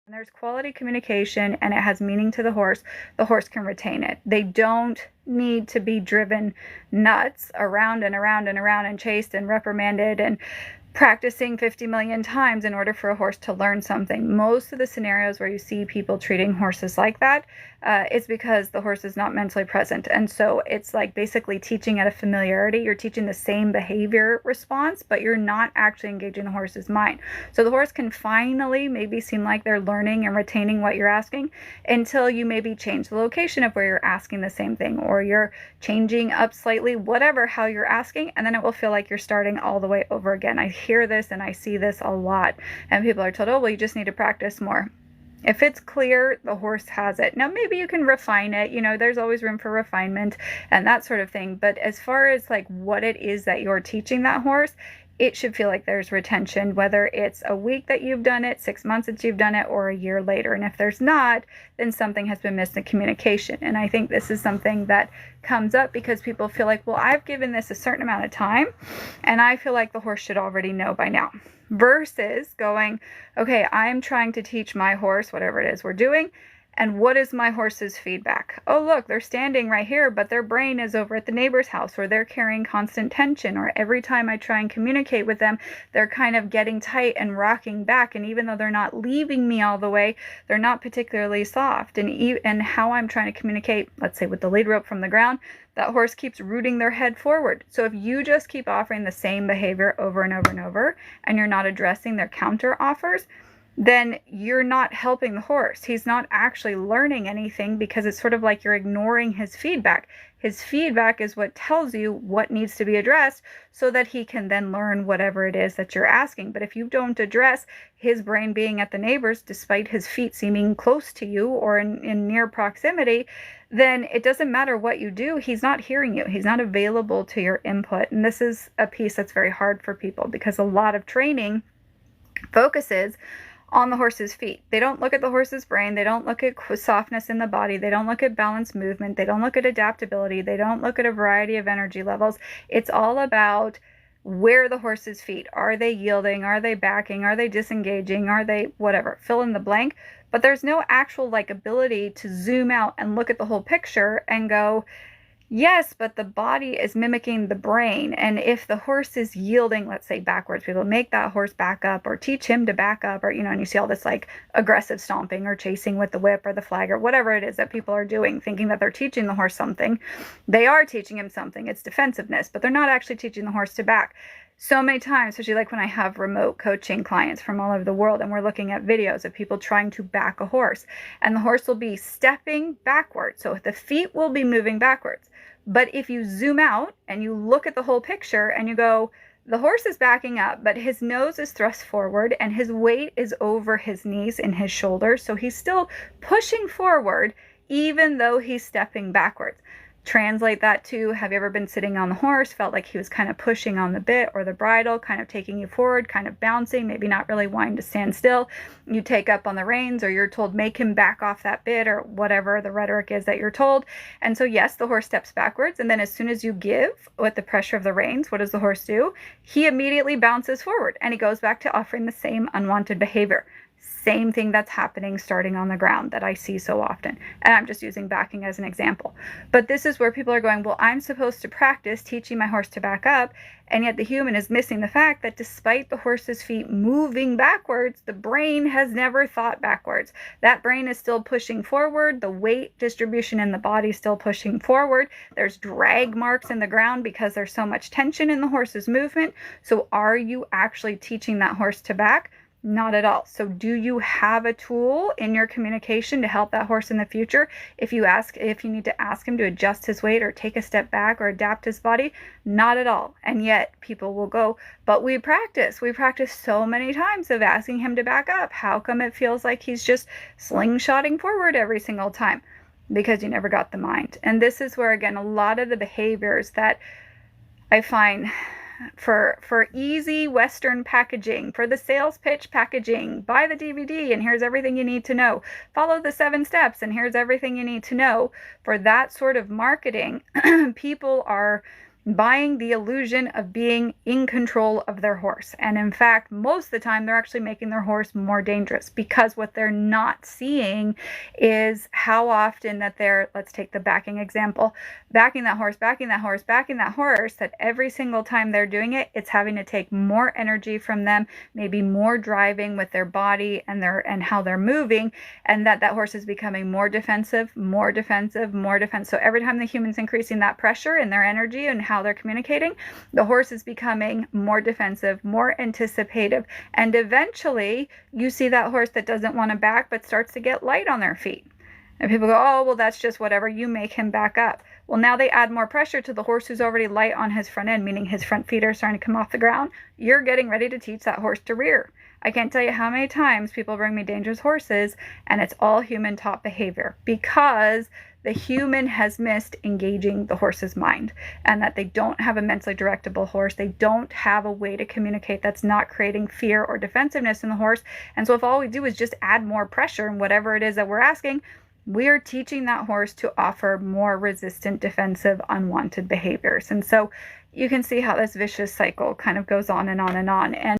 When there's quality communication and it has meaning to the horse can retain it. They don't need to be driven nuts around and around and around and chased and reprimanded and practicing 50 million times in order for a horse to learn something. Most of the scenarios where you see people treating horses like that, it's because the horse is not mentally present. And so it's like basically teaching at a familiarity. You're teaching the same behavior response, but you're not actually engaging the horse's mind. So the horse can finally maybe seem like they're learning and retaining what you're asking until you maybe change the location of where you're asking the same thing, or you're changing up slightly, whatever, how you're asking, and then it will feel like you're starting all the way over again. I hear this and I see this a lot, and people are told, oh, well, you just need to practice more. If it's clear, the horse has it. Now, maybe you can refine it. There's always room for refinement and that sort of thing. But as far as like what it is that you're teaching that horse, it should feel like there's retention, whether it's a week that you've done it, 6 months that you've done it, or a year later. And if there's not, then something has been missed in communication. And I think this is something that comes up because people feel like, well, I've given this a certain amount of time, and I feel like the horse should already know by now. Versus going, okay, I'm trying to teach my horse whatever it is we're doing, and what is my horse's feedback? Oh, look, they're standing right here, but their brain is over at the neighbor's house, or they're carrying constant tension, or every time I try and communicate with them, they're kind of getting tight and rocking back. And even though they're not leaving me all the way, they're not particularly soft. And how I'm trying to communicate, let's say with the lead rope from the ground, that horse keeps rooting their head forward. So if you just keep offering the same behavior over and over and over, and you're not addressing their counter offers, then you're not helping the horse. He's not actually learning anything because it's sort of like you're ignoring his feedback. His feedback is what tells you what needs to be addressed so that he can then learn whatever it is that you're asking. But if you don't address his brain being at the neighbors, despite his feet seeming close to you or in near proximity, then it doesn't matter what you do. He's not hearing you. He's not available to your input. And this is a piece that's very hard for people because a lot of training focuses on the horse's feet. They don't look at the horse's brain. They don't look at softness in the body. They don't look at balance movement. They don't look at adaptability. They don't look at a variety of energy levels. It's all about where the horse's feet. Are they yielding? Are they backing? Are they disengaging? Are they whatever? Fill in the blank. But there's no actual ability to zoom out and look at the whole picture and go, yes, but the body is mimicking the brain. And if the horse is yielding, let's say backwards, people make that horse back up or teach him to back up, or, and you see all this aggressive stomping or chasing with the whip or the flag or whatever it is that people are doing, thinking that they're teaching the horse something. They are teaching him something. It's defensiveness, but they're not actually teaching the horse to back. So many times, especially when I have remote coaching clients from all over the world and we're looking at videos of people trying to back a horse, and the horse will be stepping backwards. So the feet will be moving backwards. But if you zoom out and you look at the whole picture and you go, the horse is backing up, but his nose is thrust forward and his weight is over his knees and his shoulders. So he's still pushing forward even though he's stepping backwards. Translate that to, have you ever been sitting on the horse, felt like he was kind of pushing on the bit or the bridle, kind of taking you forward, kind of bouncing, maybe not really wanting to stand still. You take up on the reins, or you're told, make him back off that bit, or whatever the rhetoric is that you're told. And so yes, the horse steps backwards. And then as soon as you give with the pressure of the reins, what does the horse do? He immediately bounces forward and he goes back to offering the same unwanted behavior. Same thing that's happening starting on the ground that I see so often. And I'm just using backing as an example. But this is where people are going, well, I'm supposed to practice teaching my horse to back up. And yet the human is missing the fact that despite the horse's feet moving backwards, the brain has never thought backwards. That brain is still pushing forward. The weight distribution in the body is still pushing forward. There's drag marks in the ground because there's so much tension in the horse's movement. So are you actually teaching that horse to back? Not at all. So do you have a tool in your communication to help that horse in the future? If you need to ask him to adjust his weight or take a step back or adapt his body, not at all. And yet people will go, but we practice so many times of asking him to back up. How come it feels like he's just slingshotting forward every single time? Because you never got the mind. And this is where, again, a lot of the behaviors that I find for easy Western packaging, for the sales pitch packaging, buy the DVD and here's everything you need to know, follow the 7 steps and here's everything you need to know, for that sort of marketing, people are buying the illusion of being in control of their horse. And in fact, most of the time, they're actually making their horse more dangerous, because what they're not seeing is how often that they're, let's take the backing example, backing that horse, that every single time they're doing it, it's having to take more energy from them, maybe more driving with their body and how they're moving, and that horse is becoming more defensive. So every time the human's increasing that pressure and their energy and how they're communicating, the horse is becoming more defensive, more anticipative, and eventually you see that horse that doesn't want to back but starts to get light on their feet. And people go, oh, well, that's just whatever, you make him back up. Well, now they add more pressure to the horse who's already light on his front end, meaning his front feet are starting to come off the ground. You're getting ready to teach that horse to rear. I can't tell you how many times people bring me dangerous horses, and it's all human taught behavior, because the human has missed engaging the horse's mind, and that they don't have a mentally directable horse. They don't have a way to communicate that's not creating fear or defensiveness in the horse. And so if all we do is just add more pressure and whatever it is that we're asking, we're teaching that horse to offer more resistant, defensive, unwanted behaviors. And so you can see how this vicious cycle kind of goes on and on and on. And